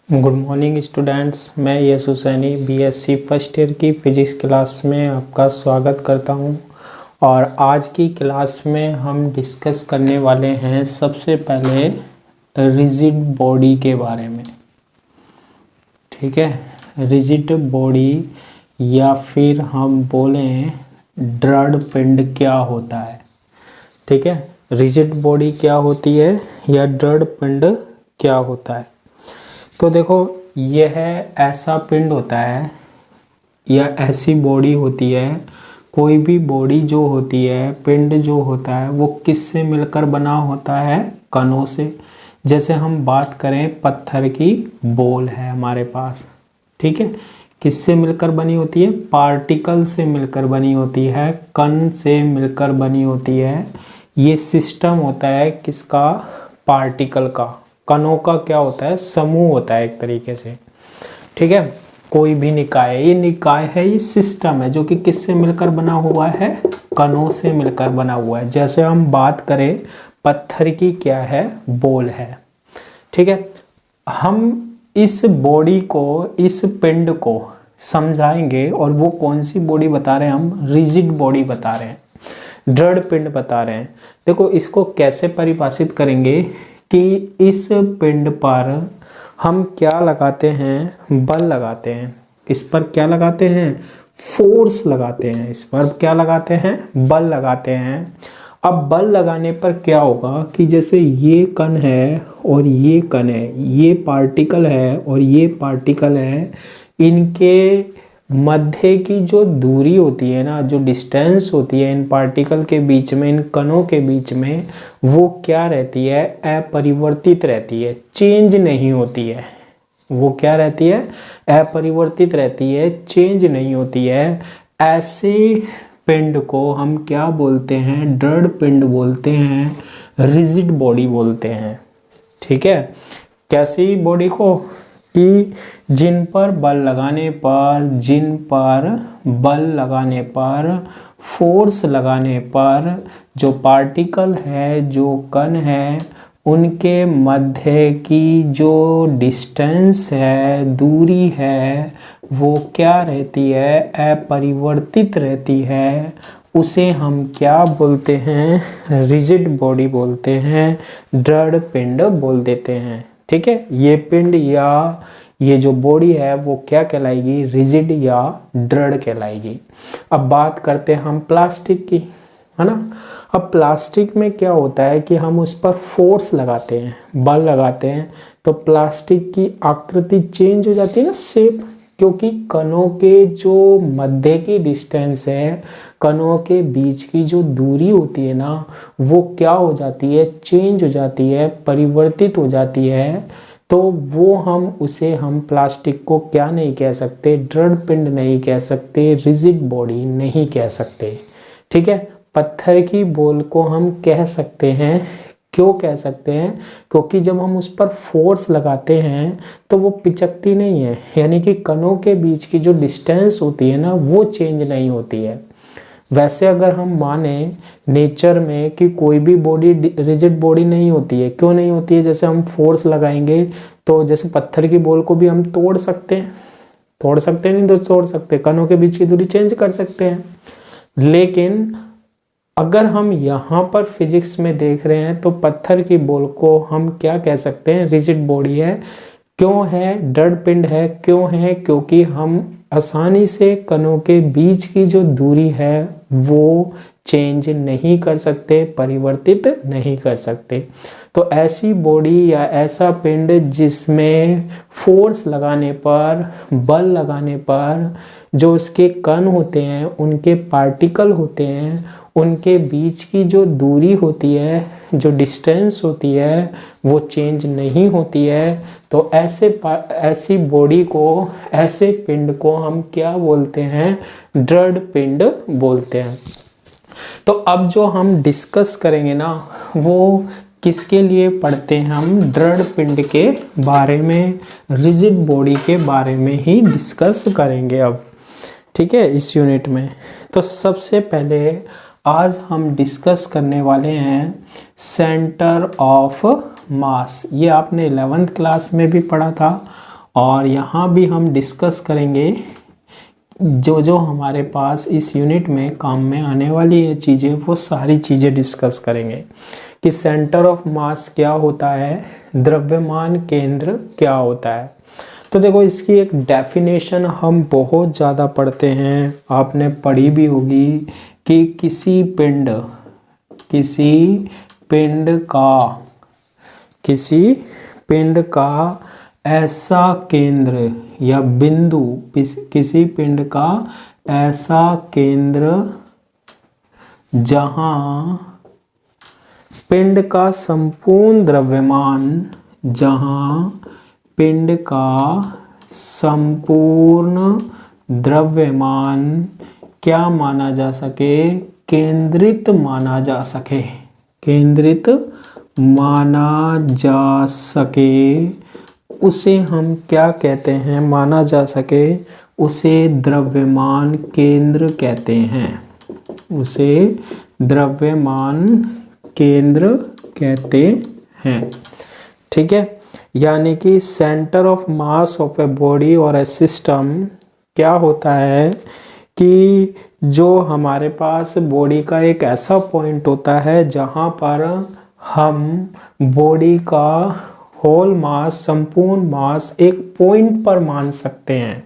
Good morning students, मैं यश Husaini BSc first year की physics class में आपका स्वागत करता हूं। और आज की क्लास में हम डिस्कस करने वाले हैं सबसे पहले रिजिड बॉडी के बारे में। ठीक है, रिजिड बॉडी या फिर हम बोलें दृढ़ पिंड क्या होता है। ठीक है, रिजिड बॉडी क्या होती है या दृढ़ पिंड क्या होता है। तो देखो, यह ऐसा पिंड होता है या ऐसी बॉडी होती है, कोई भी बॉडी जो होती है, पिंड जो होता है, वो किससे मिलकर बना होता है? कणों से। जैसे हम बात करें, पत्थर की बॉल है हमारे पास, ठीक है, किससे मिलकर बनी होती है? पार्टिकल से मिलकर बनी होती है, कण से मिलकर बनी होती है। ये सिस्टम होता है किसका? पार्टिकल का। कणों का क्या होता है? समूह होता है एक तरीके से। ठीक है, कोई भी निकाय है, ये निकाय है, ये सिस्टम है जो कि किससे मिलकर बना हुआ है? कणों से मिलकर बना हुआ है। जैसे हम बात करें, पत्थर की क्या है? बॉल है। ठीक है, हम इस बॉडी को, इस पिंड को समझाएंगे और वो कौन सी बॉडी बता रहे हैं? हम रिजिड बॉडी बता रहे हैं, दृढ़ पिंड बता रहे हैं। देखो, इसको कैसे परिभाषित करेंगे कि इस पिंड पर हम क्या लगाते हैं? बल लगाते हैं। इस पर क्या लगाते हैं? फोर्स लगाते हैं। इस पर क्या लगाते हैं? बल लगाते हैं। अब बल लगाने पर क्या होगा कि जैसे ये कण है और ये कण है, ये पार्टिकल है और ये पार्टिकल है, इनके मध्य की जो दूरी होती है ना, जो डिस्टेंस होती है इन पार्टिकल के बीच में, इन कणों के बीच में, वो क्या रहती है? अपरिवर्तित रहती है, चेंज नहीं होती है। वो क्या रहती है? अपरिवर्तित रहती है, चेंज नहीं होती है। ऐसे पिंड को हम क्या बोलते हैं? दृढ़ पिंड बोलते हैं, रिजिड बॉडी बोलते हैं। ठीक है, कैसी बॉडी को? कि जिन पर बल लगाने पर, जिन पर बल लगाने पर, फोर्स लगाने पर, जो पार्टिकल है, जो कण है, उनके मध्य की जो डिस्टेंस है, दूरी है, वो क्या रहती है? अपरिवर्तित रहती है। उसे हम क्या बोलते हैं? रिजिड बॉडी बोलते हैं, दृढ़ पिंड बोल देते हैं। ठीक है, ये पिंड या ये जो बॉडी है वो क्या कहलाएगी? रिजिड या दृढ़ कहलाएगी। अब बात करते हैं हम प्लास्टिक की, है ना। अब प्लास्टिक में क्या होता है कि हम उस पर फोर्स लगाते हैं, बल लगाते हैं, तो प्लास्टिक की आकृति चेंज हो जाती है ना, शेप, क्योंकि कणों के जो मध्य की डिस्टेंस है, कणों के बीच की जो दूरी होती है ना, वो क्या हो जाती है? चेंज हो जाती है, परिवर्तित हो जाती है। तो वो हम प्लास्टिक को क्या नहीं कह सकते? दृढ़ पिंड नहीं कह सकते, रिजिड बॉडी नहीं कह सकते। ठीक है, पत्थर की बॉल को हम कह सकते हैं। क्यों कह सकते हैं? क्योंकि जब हम उस पर फोर्स लगाते हैं तो वो पिचकती नहीं है, यानी कि कणों के बीच की जो डिस्टेंस होती है ना, वो चेंज नहीं होती है। वैसे अगर हम माने नेचर में कि कोई भी बॉडी रिजिड बॉडी नहीं होती है, क्यों नहीं होती है? जैसे हम फोर्स लगाएंगे तो जैसे पत्थर की बॉल को भी हम तोड़ सकते हैं, तोड़ सकते हैं, नहीं तो तोड़ सकते, कणों के बीच की दूरी चेंज कर सकते हैं। लेकिन अगर हम यहाँ पर फिजिक्स में देख रहे हैं तो पत्थर की बॉल को हम क्या कह सकते हैं? रिजिड बॉडी है। क्यों है? दृढ़ पिंड है। क्यों है? क्योंकि हम आसानी से कणों के बीच की जो दूरी है वो चेंज नहीं कर सकते, परिवर्तित नहीं कर सकते। तो ऐसी बॉडी या ऐसा पिंड जिसमें फोर्स लगाने पर, बल लगाने पर, जो उसके कण होते हैं, उनके पार्टिकल होते हैं, उनके बीच की जो दूरी होती है, जो डिस्टेंस होती है, वो चेंज नहीं होती है, तो ऐसी बॉडी को, ऐसे पिंड को हम क्या बोलते हैं? दृढ़ पिंड बोलते हैं। तो अब जो हम डिस्कस करेंगे ना, वो किसके लिए पढ़ते हैं? हम दृढ़ पिंड के बारे में, रिजिड बॉडी के बारे में ही डिस्कस करेंगे अब। ठीक है, इस यूनिट में। तो सबसे पहले आज हम डिस्कस करने वाले हैं सेंटर ऑफ मास। ये आपने 11th क्लास में भी पढ़ा था और यहाँ भी हम डिस्कस करेंगे जो जो हमारे पास इस यूनिट में काम में आने वाली है चीज़ें, वो सारी चीज़ें डिस्कस करेंगे कि सेंटर ऑफ मास क्या होता है, द्रव्यमान केंद्र क्या होता है। तो देखो इसकी एक डेफिनेशन हम बहुत ज़्यादा पढ़ते हैं, आपने पढ़ी भी होगी कि किसी पिंड का ऐसा केंद्र या बिंदु, किसी पिंड का ऐसा केंद्र जहां पिंड का संपूर्ण द्रव्यमान क्या माना जा सके, केंद्रित माना जा सके, उसे हम क्या कहते हैं, माना जा सके, उसे द्रव्यमान केंद्र कहते हैं, उसे द्रव्यमान केंद्र कहते हैं। ठीक है, यानी कि centre of mass of a body और ए सिस्टम क्या होता है कि जो हमारे पास बॉडी का एक ऐसा पॉइंट होता है जहां पर हम बॉडी का होल मास, संपूर्ण मास एक पॉइंट पर मान सकते हैं,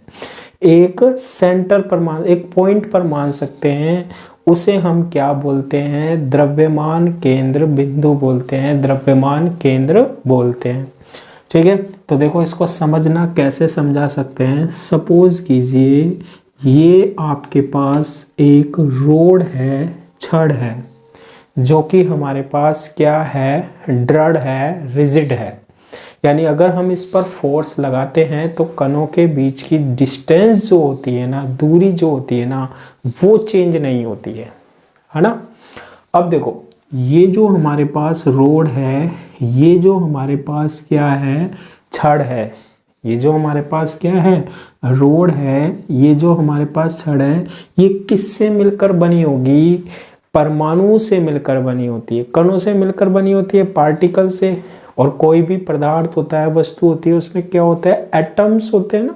एक सेंटर पर एक पॉइंट पर मान सकते हैं, उसे हम क्या बोलते हैं, द्रव्यमान केंद्र बिंदु बोलते हैं, द्रव्यमान केंद्र बोलते हैं। ठीक है, तो देखो इसको समझना कैसे समझा सकते हैं। सपोज कीजिए ये आपके पास एक रोड है, छड़ है, जो कि हमारे पास क्या है, दृढ़ है, रिजिड है। यानी अगर हम इस पर फोर्स लगाते हैं तो कणों के बीच की डिस्टेंस जो होती है ना, दूरी जो होती है ना, वो चेंज नहीं होती है ना। अब देखो ये जो हमारे पास रोड है, ये जो हमारे पास क्या है, छड़ है, ये जो हमारे पास क्या है, रोड है, ये जो हमारे पास छड़ है, ये किससे मिलकर बनी होगी, परमाणु से मिलकर बनी होती है, कणों से मिलकर बनी होती है, पार्टिकल से। और कोई भी पदार्थ होता है, वस्तु होती है, उसमें क्या होता है, एटम्स होते हैं ना,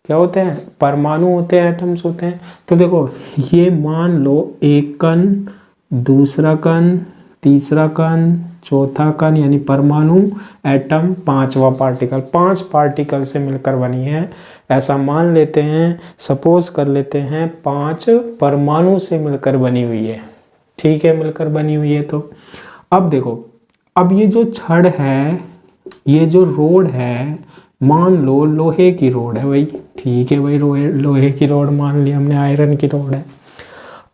क्या होते हैं, परमाणु होते हैं, एटम्स होते हैं। तो देखो ये मान लो एक कण, दूसरा कण, तीसरा कण, चौथा कण, यानी परमाणु, एटम, पांचवा पार्टिकल, 5 पार्टिकल से मिलकर बनी है, ऐसा मान लेते हैं, सपोज कर लेते हैं 5 परमाणु से मिलकर बनी हुई है। ठीक है, मिलकर बनी हुई है। तो अब देखो, अब ये जो छड़ है, ये जो रोड है, मान लो लोहे की रोड है भाई, ठीक है भाई, लोहे की रोड मान लिया हमने, आयरन की रोड है।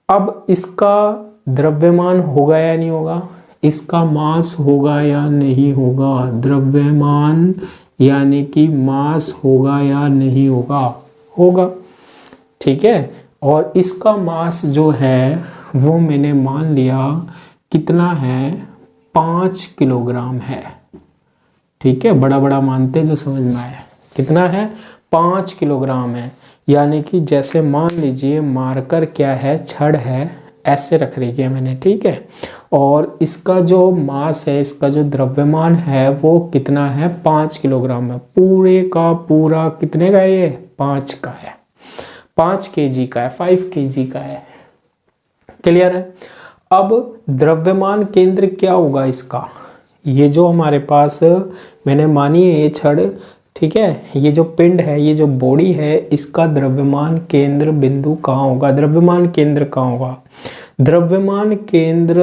अब इसका द्रव्यमान होगा या नहीं होगा, इसका मास होगा या नहीं होगा, द्रव्यमान यानी कि मास होगा या नहीं होगा, होगा। ठीक है, और इसका मास जो है वो मैंने मान लिया कितना है, 5 किलोग्राम है। ठीक है, बड़ा बड़ा मानते जो समझ में आया, कितना है, 5 किलोग्राम है। यानी कि जैसे मान लीजिए मार्कर क्या है, छड़ है, ऐसे रख रही है मैंने, ठीक है, और इसका जो मास है, इसका जो द्रव्यमान है वो कितना है, 5 किलोग्राम है। पूरे का पूरा कितने का है ये, 5 का है, 5 केजी का है, 5 केजी का है। क्लियर है। अब द्रव्यमान केंद्र क्या होगा इसका, ये जो हमारे पास मैंने मानी है ये छड़, ठीक है, ये जो पिंड है, ये जो बॉडी है, इसका द्रव्यमान केंद्र बिंदु कहाँ होगा, द्रव्यमान केंद्र कहाँ होगा, द्रव्यमान केंद्र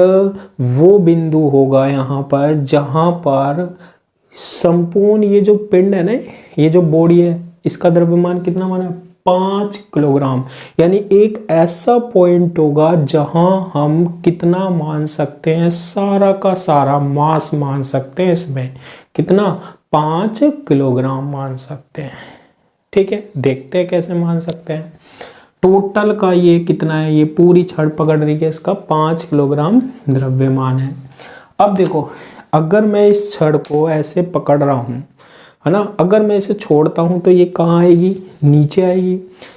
वो बिंदु होगा यहाँ पर जहाँ पर संपूर्ण ये जो पिंड है ना, ये जो बॉडी है, इसका द्रव्यमान कितना माना, 5 किलोग्राम। यानी एक ऐसा पॉइंट होगा जहां हम कितना मान सकते हैं, सारा का सारा मास मान सकते हैं, इसमें कितना, 5 किलोग्राम मान सकते हैं। ठीक है, देखते हैं कैसे मान सकते हैं। टोटल का ये कितना है, ये पूरी छड़ पकड़ रही है, इसका 5 किलोग्राम द्रव्यमान है। अब देखो अगर मैं इस छड़ को ऐसे पकड़ रहा हूँ, है ना, अगर मैं इसे छोड़ता हूं तो ये कहाँ आएगी, नीचे आएगी।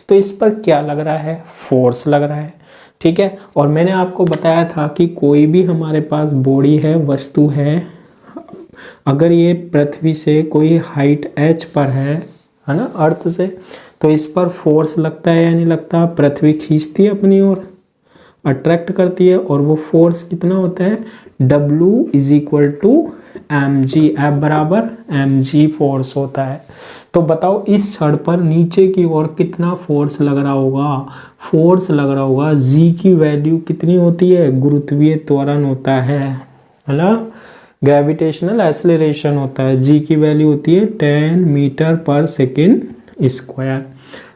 तो इस पर क्या लग रहा है, फोर्स लग रहा है। ठीक है, और मैंने आपको बताया था कि कोई भी हमारे पास बॉडी है, वस्तु है, अगर ये पृथ्वी से कोई हाइट h पर है, है ना, अर्थ से। तो इस पर फोर्स लगता है या नहीं लगता? पृथ्वी खींचती है अपनी ओर, अट्रैक्ट करती है, और वो फोर्स कितना होता है? W = mg, F बराबर mg फोर्स होता है। तो बताओ इस छड़ पर नीचे की ओर कितना फोर्स लग रहा होगा? फोर्स लग रहा होगा, g की वैल्यू कितनी होती है? गुरुत्वीय त्वरण होता है ना, ग्रेविटेशनल एक्सेलरेशन होता है। g की वैल्यू होती है 10 मीटर/सेकंड²।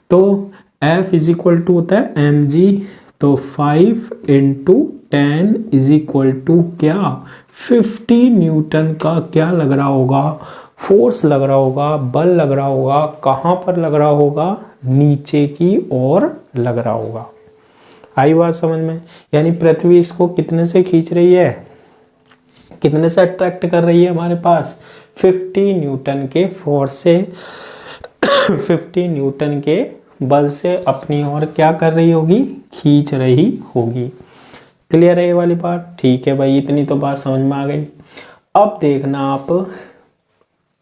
तो F = होता है mg, तो 5 × 10 = क्या? 50 न्यूटन का क्या लग रहा होगा? फोर्स लग रहा होगा, बल लग रहा होगा। कहाँ पर लग रहा होगा? नीचे की ओर लग रहा होगा। आई बात समझ में? यानी पृथ्वी इसको कितने से खींच रही है, कितने से अट्रैक्ट कर रही है हमारे पास? 50 न्यूटन के फोर्स से 50 न्यूटन के बल से अपनी ओर क्या कर रही होगी? खींच रही होगी। क्लियर है ये वाली बात? ठीक है भाई, इतनी तो बात समझ में आ गई। अब देखना आप,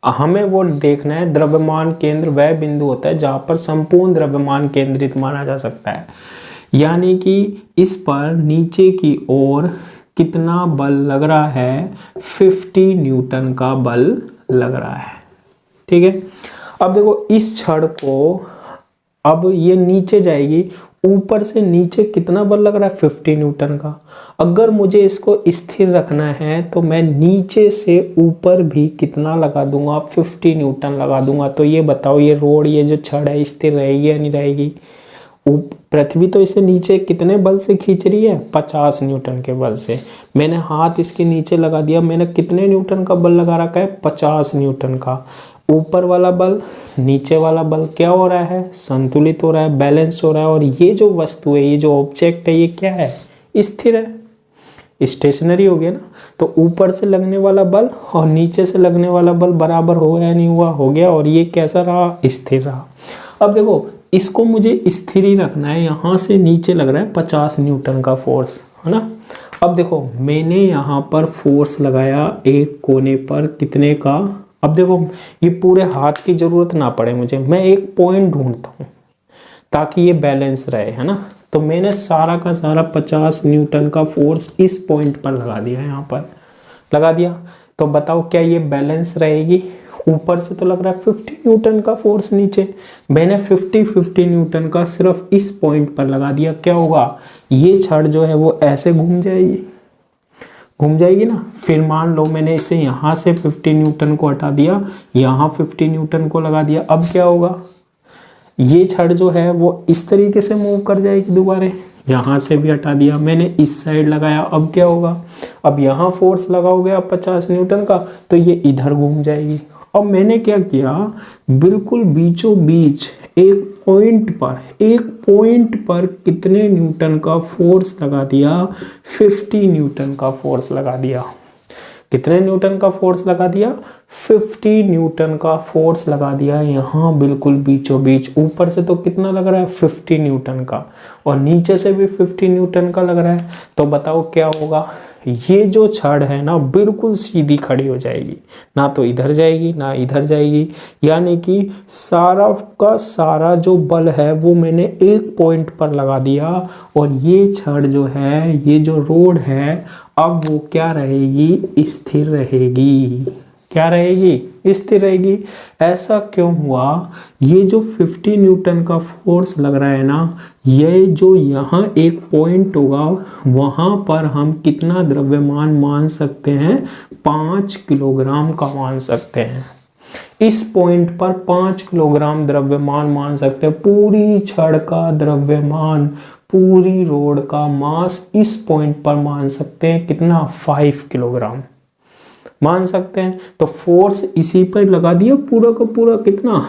हमें वो देखना है द्रव्यमान केंद्र वह बिंदु होता है जहां पर संपूर्ण द्रव्यमान केंद्रित माना जा सकता है। यानी कि इस पर नीचे की ओर कितना बल लग रहा है? 50 न्यूटन का बल लग रहा है। ठीक है, अब देखो इस छड़ को, अब ये नीचे जाएगी, ऊपर से नीचे कितना बल लग रहा है? 50 न्यूटन का। अगर मुझे इसको स्थिर रखना है तो मैं नीचे से ऊपर भी कितना लगा दूंगा? 50 न्यूटन लगा दूंगा। तो ये बताओ, ये रोड, ये जो छड़ है, स्थिर रहेगी या नहीं रहेगी? पृथ्वी तो इसे नीचे कितने बल से खींच रही है? 50 न्यूटन के बल से। मैंने हाथ इसके नीचे लगा दिया, मैंने कितने न्यूटन का बल लगा रखा है? 50 न्यूटन का। ऊपर वाला बल, नीचे वाला बल क्या हो रहा है? संतुलित हो रहा है, बैलेंस हो रहा है। और ये जो वस्तु है, ये जो ऑब्जेक्ट है, ये क्या है? स्थिर है, स्टेशनरी हो गया ना। तो ऊपर से लगने वाला बल और नीचे से लगने वाला बल बराबर हो गया, नहीं हुआ? हो गया। और ये कैसा रहा? स्थिर रहा। अब देखो इसको मुझे स्थिर ही रखना है। यहाँ से नीचे लग रहा है 50 न्यूटन का फोर्स, है ना। अब देखो मैंने यहाँ पर फोर्स लगाया एक कोने पर, कितने का? अब देखो ये पूरे हाथ की जरूरत ना पड़े मुझे, मैं एक पॉइंट ढूंढता हूँ ताकि ये बैलेंस रहे, है ना। तो मैंने सारा का सारा 50 न्यूटन का फोर्स इस पॉइंट पर लगा दिया, यहाँ पर लगा दिया। तो बताओ क्या ये बैलेंस रहेगी? ऊपर से तो लग रहा है 50 न्यूटन का फोर्स, नीचे मैंने 50 न्यूटन का सिर्फ इस पॉइंट पर लगा दिया। क्या होगा? ये छड़ जो है वो ऐसे घूम जाएगी, घूम जाएगी ना। फिर मान लो मैंने इसे यहाँ से 50 न्यूटन को हटा दिया, यहाँ 50 न्यूटन को लगा दिया। अब क्या होगा? ये छड़ जो है वो इस तरीके से मूव कर जाएगी दोबारा। यहाँ से भी हटा दिया मैंने, इस साइड लगाया। अब क्या होगा? अब यहाँ फोर्स लगा हो गया 50 न्यूटन का, तो ये इधर घूम जाएगी। अब मैंने क्या किया, बिल्कुल बीचों बीच एक पॉइंट पर कितने न्यूटन का फोर्स लगा दिया? 50 न्यूटन का फोर्स लगा दिया। कितने न्यूटन का फोर्स लगा दिया? 50 न्यूटन का फोर्स लगा दिया यहाँ बिल्कुल बीचों बीच। ऊपर से तो कितना लग रहा है? 50 न्यूटन का, और नीचे से भी 50 न्यूटन का लग रहा है। तो बताओ क्या होगा? ये जो छड़ है ना बिल्कुल सीधी खड़ी हो जाएगी, ना तो इधर जाएगी ना इधर जाएगी। यानी कि सारा का सारा जो बल है वो मैंने एक पॉइंट पर लगा दिया, और ये छड़ जो है, ये जो रोड है, अब वो क्या रहेगी? स्थिर रहेगी। क्या रहेगी? स्थिर रहेगी। ऐसा क्यों हुआ? ये जो 50 न्यूटन का फोर्स लग रहा है ना, ये जो यहाँ एक पॉइंट होगा, वहाँ पर हम कितना द्रव्यमान मान सकते हैं? 5 किलोग्राम का मान सकते हैं। इस पॉइंट पर 5 किलोग्राम द्रव्यमान मान सकते हैं। पूरी छड़ का द्रव्यमान, पूरी रोड का मास इस पॉइंट पर मान सकते हैं। कितना? 5 किलोग्राम मान सकते हैं। तो फोर्स इसी पर लगा दिया पूरा का पूरा, कितना?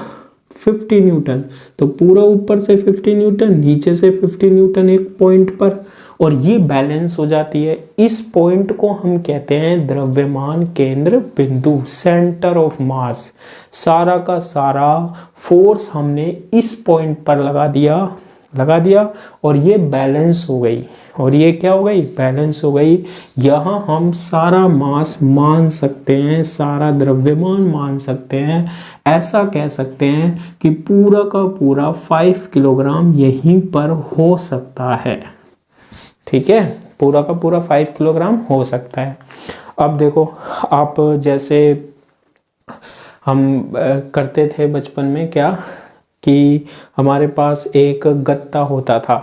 50 न्यूटन। तो पूरा ऊपर से 50 न्यूटन, नीचे से 50 न्यूटन एक पॉइंट पर, और ये बैलेंस हो जाती है। इस पॉइंट को हम कहते हैं द्रव्यमान केंद्र बिंदु, सेंटर ऑफ मास। सारा का सारा फोर्स हमने इस पॉइंट पर लगा दिया, लगा दिया, और ये बैलेंस हो गई, और ये क्या हो गई, बैलेंस हो गई। यहाँ हम सारा मास मान सकते हैं, सारा द्रव्यमान मान सकते हैं। ऐसा कह सकते हैं कि पूरा का पूरा 5 किलोग्राम यहीं पर हो सकता है। ठीक है, पूरा का पूरा 5 किलोग्राम हो सकता है। अब देखो, आप जैसे हम करते थे बचपन में क्या, कि हमारे पास एक गत्ता होता था,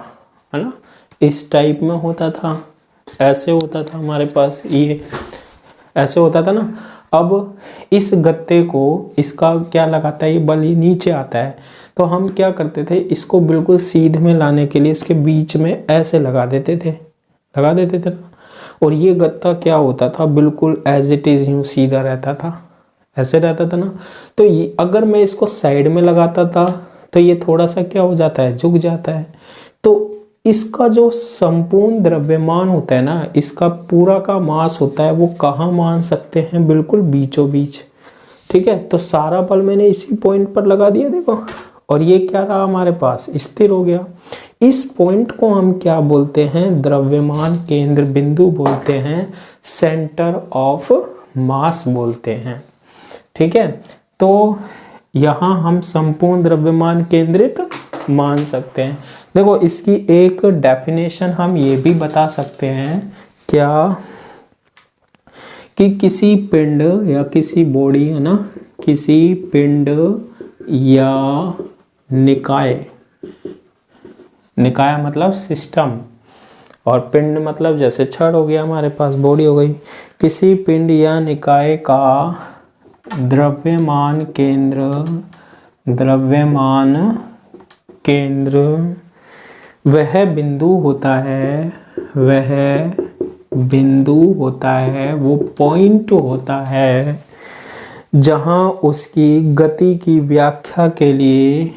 है ना, इस टाइप में होता था, ऐसे होता था हमारे पास, ये ऐसे होता था ना। अब इस गत्ते को, इसका क्या लगाता है, ये बल ही नीचे आता है, तो हम क्या करते थे, इसको बिल्कुल सीधे में लाने के लिए इसके बीच में ऐसे लगा देते थे ना, और ये गत्ता क्या होता था, बिल्कुल एज इट इज यूं सीधा रहता था, ऐसे रहता था ना। तो ये अगर मैं इसको साइड में लगाता था तो ये थोड़ा सा क्या हो जाता है, झुक जाता है। तो इसका जो संपूर्ण द्रव्यमान होता है ना, इसका पूरा का मास होता है, वो कहाँ मान सकते हैं, बिल्कुल बीचों बीच। ठीक है, तो सारा बल मैंने इसी पॉइंट पर लगा दिया, देखो, और ये क्या रहा हमारे पास, स्थिर हो गया। इस पॉइंट को हम क्या बोलते हैं, द्रव्यमान केंद्र बिंदु बोलते हैं, सेंटर ऑफ मास बोलते हैं। ठीक है, तो यहाँ हम संपूर्ण द्रव्यमान केंद्रित मान सकते हैं। देखो, इसकी एक डेफिनेशन हम ये भी बता सकते हैं, क्या, कि किसी पिंड या किसी बॉडी, है ना, किसी पिंड या निकाय, निकाय मतलब सिस्टम, और पिंड मतलब जैसे छड़ हो गया हमारे पास, बॉडी हो गई, किसी पिंड या निकाय का द्रव्यमान केंद्र वह बिंदु होता है, वो पॉइंट होता है, जहां उसकी गति की व्याख्या के लिए,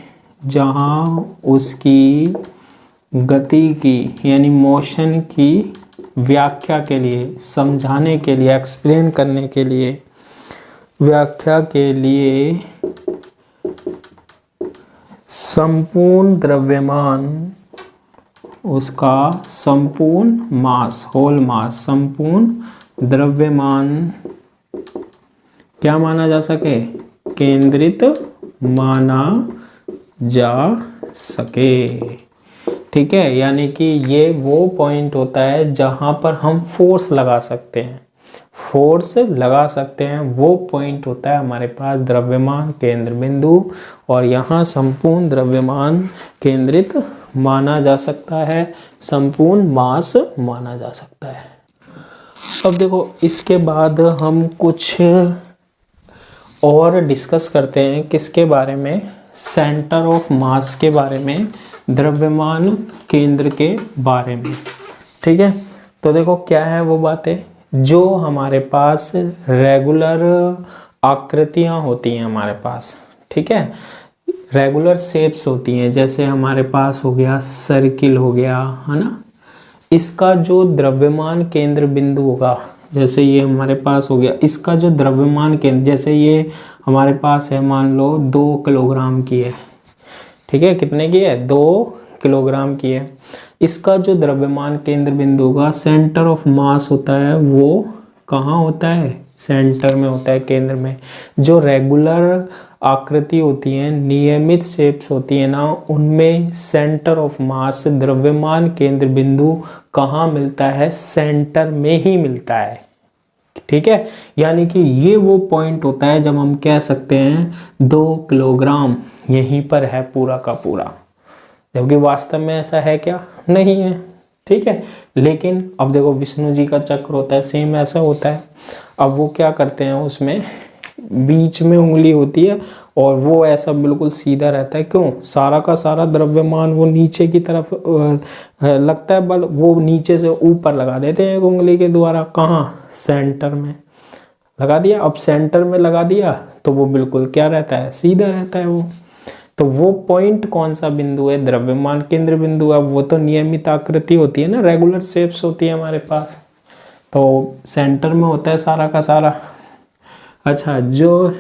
यानी मोशन की व्याख्या के लिए, समझाने के लिए, एक्सप्लेन करने के लिए, व्याख्या के लिए संपूर्ण द्रव्यमान, उसका संपूर्ण मास, होल मास, संपूर्ण द्रव्यमान क्या माना जा सके, केंद्रित माना जा सके। ठीक है, यानी कि ये वो पॉइंट होता है जहां पर हम फोर्स लगा सकते हैं, वो पॉइंट होता है हमारे पास द्रव्यमान केंद्र बिंदु, और यहाँ संपूर्ण द्रव्यमान केंद्रित माना जा सकता है, संपूर्ण मास माना जा सकता है। अब देखो, इसके बाद हम कुछ और डिस्कस करते हैं, किसके बारे में, सेंटर ऑफ मास के बारे में, द्रव्यमान केंद्र के बारे में। ठीक है, तो देखो क्या है वो बातें, जो हमारे पास रेगुलर आकृतियां होती हैं हमारे पास, ठीक है, रेगुलर शेप्स होती हैं, जैसे हमारे पास हो गया सर्किल हो गया, है ना, इसका जो द्रव्यमान केंद्र बिंदु होगा, जैसे ये हमारे पास हो गया, इसका जो द्रव्यमान केंद्र, जैसे ये हमारे पास है, मान लो 2 किलोग्राम की है, ठीक है, कितने की है, 2 किलोग्राम की है। इसका जो द्रव्यमान केंद्र बिंदु होगा, सेंटर ऑफ मास होता है, वो कहाँ होता है, सेंटर में होता है, केंद्र में। जो रेगुलर आकृति होती है, नियमित शेप्स होती है ना, उनमें सेंटर ऑफ मास, द्रव्यमान केंद्र बिंदु कहाँ मिलता है, सेंटर में ही मिलता है। ठीक है, यानी कि ये वो पॉइंट होता है जब हम कह सकते हैं 2 किलोग्राम यहीं पर है पूरा का पूरा, जबकि वास्तव में ऐसा है क्या, नहीं है। ठीक है, लेकिन अब देखो विष्णु जी का चक्र होता है, सेम ऐसा होता है। अब वो क्या करते हैं, उसमें बीच में उंगली होती है और वो ऐसा बिल्कुल सीधा रहता है, क्यों, सारा का सारा द्रव्यमान वो नीचे की तरफ लगता है बल, वो नीचे से ऊपर लगा देते हैं उंगली के द्वारा, कहाँ, सेंटर में लगा दिया। अब सेंटर में लगा दिया तो वो बिल्कुल क्या रहता है, सीधा रहता है वो। तो वो पॉइंट कौन सा बिंदु है, द्रव्यमान केंद्र बिंदु। अब वो तो नियमित आकृति होती है ना, रेगुलर शेप्स होती है हमारे पास, तो सेंटर में होता है सारा का सारा। अच्छा, जो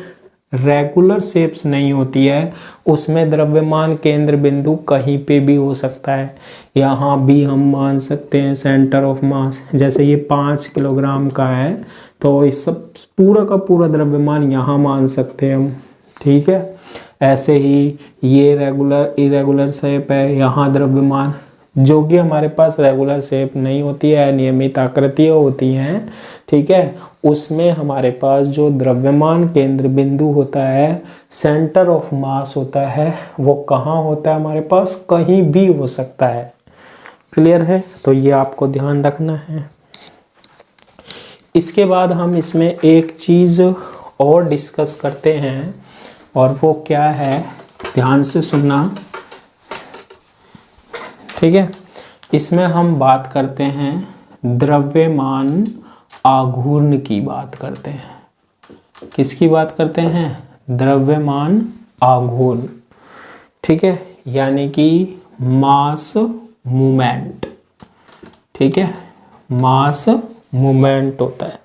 रेगुलर शेप्स नहीं होती है, उसमें द्रव्यमान केंद्र बिंदु कहीं पे भी हो सकता है। यहाँ भी हम मान सकते हैं सेंटर ऑफ मास, जैसे ये 5 किलोग्राम का है तो इस सब पूरा का पूरा द्रव्यमान यहाँ मान सकते हैं हम, ठीक है। ऐसे ही ये रेगुलर इरेगुलर शेप है, यहाँ द्रव्यमान, जो कि हमारे पास रेगुलर शेप नहीं होती है, नियमित आकृतियाँ होती हैं, ठीक है, उसमें हमारे पास जो द्रव्यमान केंद्र बिंदु होता है, सेंटर ऑफ मास होता है, वो कहाँ होता है हमारे पास, कहीं भी हो सकता है। क्लियर है, तो ये आपको ध्यान रखना है। इसके बाद हम इसमें एक चीज़ और डिस्कस करते हैं, और वो क्या है, ध्यान से सुनना, ठीक है। इसमें हम बात करते हैं द्रव्यमान आघूर्ण की बात करते हैं। किसकी बात करते हैं, द्रव्यमान आघूर्ण, ठीक है, यानी कि मास मूवमेंट, ठीक है, मास मूवमेंट होता है,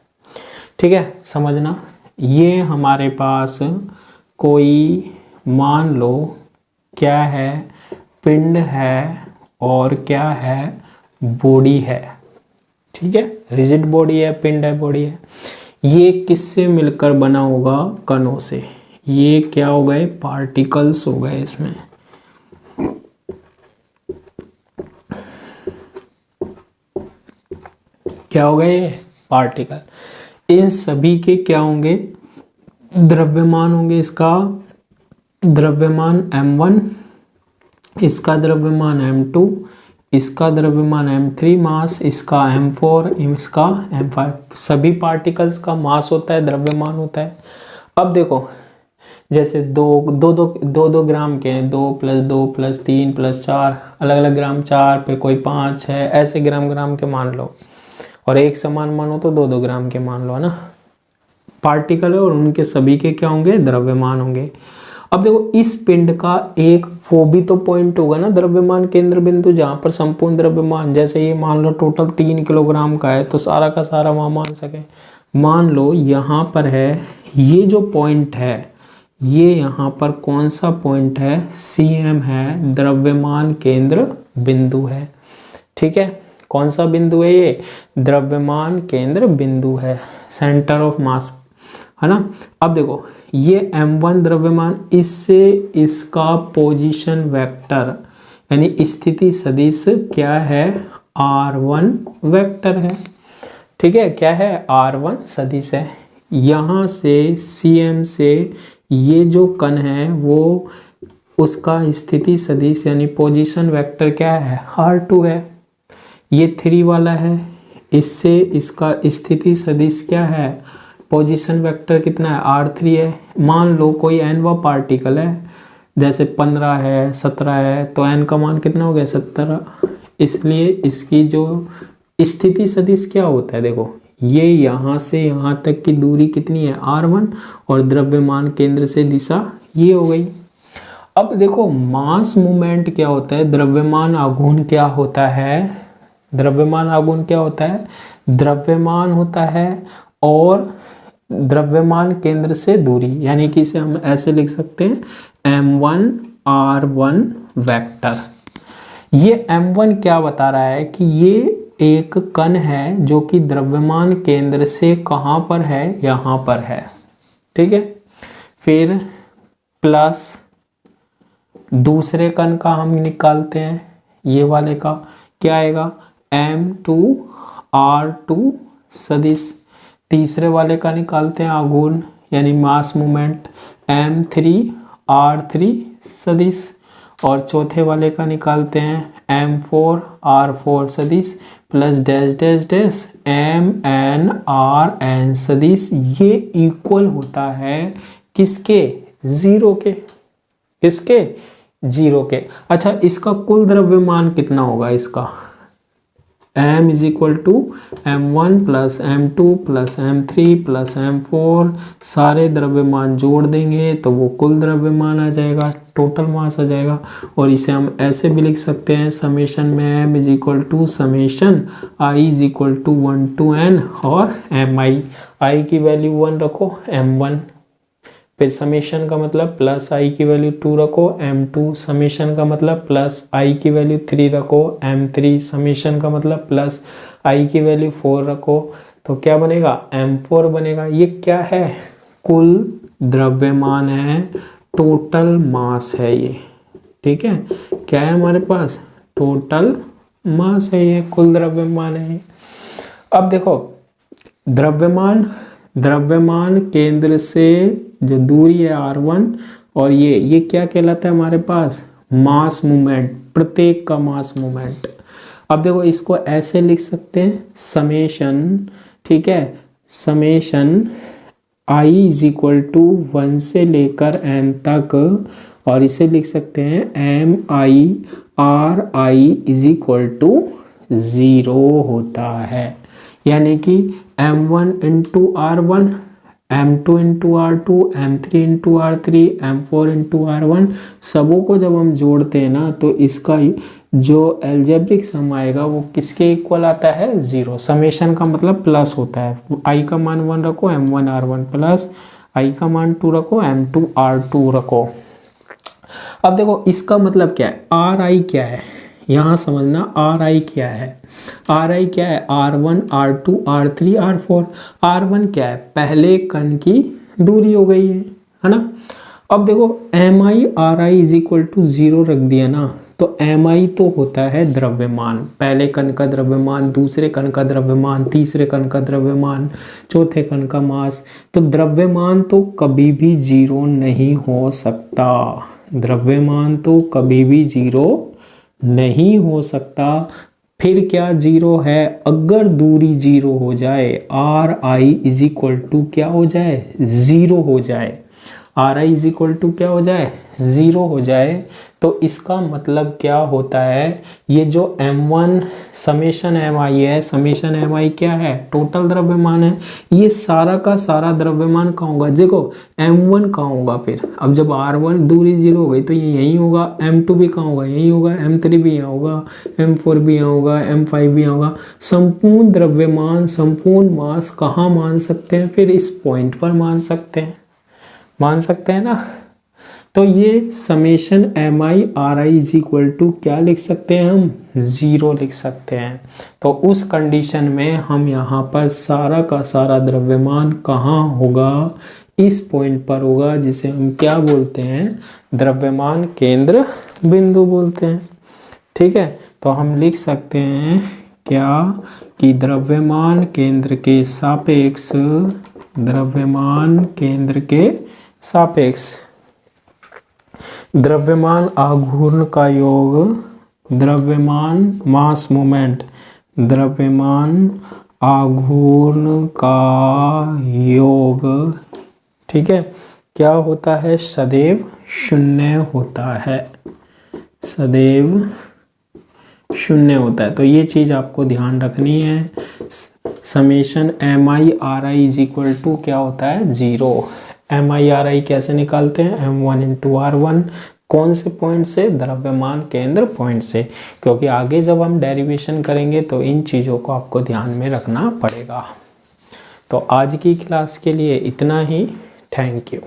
ठीक है। समझना, ये हमारे पास कोई मान लो क्या है, पिंड है और क्या है, बॉडी है, ठीक है, रिजिड बॉडी है, पिंड है, बॉडी है। ये किससे मिलकर बना होगा, कणों से। ये क्या हो गए, पार्टिकल्स हो गए इसमें, क्या हो गए, पार्टिकल। इन सभी के क्या होंगे, द्रव्यमान होंगे। इसका द्रव्यमान m1, इसका द्रव्यमान m2, इसका द्रव्यमान m3 मास, इसका m4, इसका m5। सभी पार्टिकल्स का मास होता है, द्रव्यमान होता है। अब देखो, जैसे दो ग्राम के हैं, 2 + 2 + 3 + 4, अलग अलग ग्राम, 4, फिर कोई 5 है, ऐसे ग्राम के मान लो, और एक समान मानो तो 2 ग्राम के मान लो, है ना। पार्टिकल है और उनके सभी के क्या होंगे, द्रव्यमान होंगे। अब देखो, इस पिंड का एक वो भी तो पॉइंट होगा ना, द्रव्यमान केंद्र बिंदु, जहां पर संपूर्ण द्रव्यमान, जैसे ये मान लो टोटल 3 किलोग्राम का है, तो सारा का सारा वहां मान सके। मान लो यहाँ पर है, ये जो पॉइंट है, ये यहाँ पर कौन सा पॉइंट है, CM है, द्रव्यमान केंद्र बिंदु है, ठीक है। कौन सा बिंदु है ये, द्रव्यमान केंद्र बिंदु है, सेंटर ऑफ मास, है ना। अब देखो, ये m1 द्रव्यमान, इससे इसका पोजीशन वेक्टर यानी स्थिति सदिश क्या है, r1 वेक्टर है, ठीक है, क्या है, r1 सदिश है। यहाँ से CM से ये जो कण है वो उसका स्थिति सदिश यानी पोजीशन वेक्टर क्या है, r2 है। ये 3 वाला है, इससे इसका स्थिति सदिश क्या है, पोजीशन वेक्टर कितना है, r3 है। मान लो कोई nवा पार्टिकल है, जैसे 15 है, 17 है, तो n का मान कितना हो गया, 17। इसलिए इसकी जो स्थिति सदिश क्या होता है, देखो ये यहाँ से यहाँ तक की दूरी कितनी है, r1, और द्रव्यमान केंद्र से दिशा ये हो गई। अब देखो, मास मूवमेंट क्या होता है, द्रव्यमान आघूर्ण क्या होता है, द्रव्यमान आघूर्ण क्या होता है, द्रव्यमान होता है और द्रव्यमान केंद्र से दूरी, यानी कि इसे हम ऐसे लिख सकते हैं m1 r1 वेक्टर। ये m1 क्या बता रहा है कि ये एक कण है जो कि द्रव्यमान केंद्र से कहाँ पर है, यहाँ पर है, ठीक है। फिर प्लस दूसरे कण का हम निकालते हैं, ये वाले का क्या आएगा, m2 r2 सदिश। तीसरे वाले का निकालते हैं आघूर्ण यानी मास मूवमेंट, m3 r3 सदिश। और चौथे वाले का निकालते हैं m4 r4 सदिश plus dash dash dash mn rn सदिश। ये इक्वल होता है किसके, जीरो के, किसके, जीरो के। अच्छा, इसका कुल द्रव्यमान कितना होगा, इसका m is equal to m1 plus m2 plus m3 plus m4, सारे द्रव्यमान जोड़ देंगे तो वो कुल द्रव्यमान आ जाएगा, टोटल मास आ जाएगा। और इसे हम ऐसे भी लिख सकते हैं, समेशन में m is equal to summation i is equal to 1 to n और mi, i की वैल्यू 1 रखो, m1 फिर समेशन का मतलब प्लस आई की वैल्यू 2 रखो m2, समेशन का मतलब प्लस आई की वैल्यू 3 रखो m3, समेशन का मतलब प्लस आई की वैल्यू 4 रखो, तो क्या बनेगा m4 बनेगा। ये क्या है, कुल द्रव्यमान है, टोटल मास है ये, ठीक है। क्या है हमारे पास, टोटल मास है ये, कुल द्रव्यमान है ये। अब देखो द्रव्यमान केंद्र से जो दूरी है r1 और ये क्या कहलाता है हमारे पास, मास मूवमेंट, प्रत्येक का मास मूवमेंट। अब देखो इसको ऐसे लिख सकते हैं समेशन, ठीक है, summation i is equal to 1 से लेकर n तक, और इसे लिख सकते हैं M I R I is equal to 0 होता है, यानी कि m1 into r1, m2 into r2, m3 into r3, m4 into r1, सबों को जब हम जोड़ते हैं ना तो इसका जो एल्जेब्रिक सम आएगा वो किसके इक्वल आता है, 0। समेशन का मतलब प्लस होता है, i का मान 1 रखो m1 r1 प्लस i का मान 2 रखो m2 r2 रखो। अब देखो इसका मतलब क्या है, आर आई क्या है, यहाँ समझना आर आई क्या है। आर आई क्या है, r1 r2 r3 r4। r1 क्या है, पहले कण की दूरी हो गई है ना। अब देखो M I R I is equal to 0 रख दिया ना, तो एम आई तो होता है द्रव्यमान, पहले कण का द्रव्यमान, दूसरे कण का द्रव्यमान, तीसरे कण का द्रव्यमान, चौथे कण का मास। तो द्रव्यमान तो कभी भी 0 नहीं हो सकता, द्रव्यमान तो कभी भी 0 नहीं हो सकता। फिर क्या 0 है, अगर दूरी 0 हो जाए, R I is equal to क्या हो जाए, 0 हो जाए, R I is equal to क्या हो जाए, 0 हो जाए, तो इसका मतलब क्या होता है, ये जो m1 समेशन एम आई है, समेशन एम आई क्या है, टोटल द्रव्यमान है, ये सारा का सारा द्रव्यमान कहाँ होगा, देखो m1 कहाँ होगा, फिर अब जब r1 दूरी 0 हो गई तो ये यहीं होगा, m2 भी कहाँ होगा, यहीं होगा, m3 भी यहाँ होगा, m4 भी यहाँ होगा, m5 भी यहाँ होगा। संपूर्ण द्रव्यमान, संपूर्ण मास कहाँ मान सकते हैं, फिर इस पॉइंट पर मान सकते हैं ना। तो ये summation M I R I is equal to क्या लिख सकते हैं हम, 0 लिख सकते हैं। तो उस कंडीशन में हम यहाँ पर सारा का सारा द्रव्यमान कहाँ होगा, इस पॉइंट पर होगा, जिसे हम क्या बोलते हैं, द्रव्यमान केंद्र बिंदु बोलते हैं, ठीक है। तो हम लिख सकते हैं क्या कि द्रव्यमान केंद्र के सापेक्ष, द्रव्यमान केंद्र के सापेक्ष द्रव्यमान आघूर्ण का योग, द्रव्यमान मास मोमेंट, द्रव्यमान आघूर्ण का योग, ठीक है, क्या होता है, सदैव 0 होता है, सदैव 0 होता है। तो ये चीज आपको ध्यान रखनी है। Summation M I R I is equal to क्या होता है, 0। एम आई आर आई कैसे निकालते हैं, m1 इंटू r1, कौन से पॉइंट से, द्रव्यमान केंद्र पॉइंट से, क्योंकि आगे जब हम डेरिवेशन करेंगे तो इन चीज़ों को आपको ध्यान में रखना पड़ेगा। तो आज की क्लास के लिए इतना ही, थैंक यू।